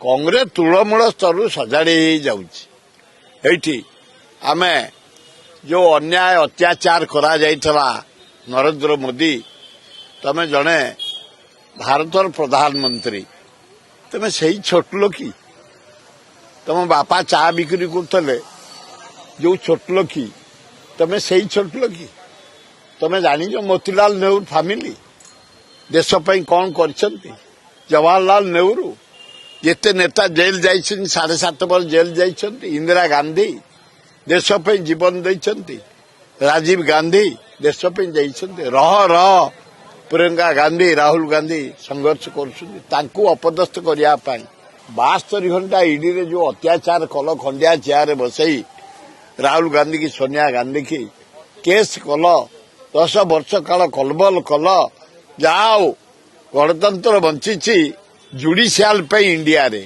କଂଗ୍ରେସ ତୃଣମୂଳ ସ୍ତରରୁ ସଜାଡ଼ି ହେଇଯାଉଛି। ଏଇଠି ଆମେ ଯୋଉ ଅନ୍ୟାୟ ଅତ୍ୟାଚାର କରାଯାଇଥିଲା ନରେନ୍ଦ୍ର ମୋଦି, ତମେ ଜଣେ ଭାରତର ପ୍ରଧାନମନ୍ତ୍ରୀ, ତମେ ସେଇ ଛୋଟ ଲୋକି, ତମ ବାପା ଚା ବିକ୍ରି କରୁଥିଲେ ଯୋଉ ଛୋଟ ଲୋକି, ତମେ ସେଇ ଛୋଟ ଲୋକି। ତମେ ଜାଣିଛ ମୋତିଲାଲ ନେହେରୁ ଫ୍ୟାମିଲି ଦେଶ ପାଇଁ କଣ କରିଛନ୍ତି? ଜବାହରଲାଲ ନେହେରୁ ଯେତେ ନେତା ଜେଲ ଯାଇଛନ୍ତି, 7.5 ବର୍ଷ ଜେଲ ଯାଇଛନ୍ତି। ଇନ୍ଦିରା ଗାନ୍ଧୀ ଦେଶ ପାଇଁ ଜୀବନ ଦେଇଛନ୍ତି। ରାଜୀବ ଗାନ୍ଧୀ ଦେଶ ପାଇଁ ଯାଇଛନ୍ତି। ପ୍ରିୟଙ୍କା ଗାନ୍ଧୀ, ରାହୁଲ ଗାନ୍ଧୀ ସଂଘର୍ଷ କରୁଛନ୍ତି ତାଙ୍କୁ ଅପଦସ୍ଥ କରିବା ପାଇଁ। 72 ଘଣ୍ଟା ଇଡିରେ ଯୋଉ ଅତ୍ୟାଚାର କଲ, ଖଣ୍ଡିଆ ଚେୟାରରେ ବସେଇ ରାହୁଲ ଗାନ୍ଧୀ କି ସୋନିଆ ଗାନ୍ଧୀ କି କେସ୍ କଲ, 10 ବର୍ଷ କାଳ କଲବଲ କଲ। ଯାଅ ଗଣତନ୍ତ୍ର ବଞ୍ଚିଛି ଜୁଡିସିଆଲ ପାଇଁ ଇଣ୍ଡିଆରେ।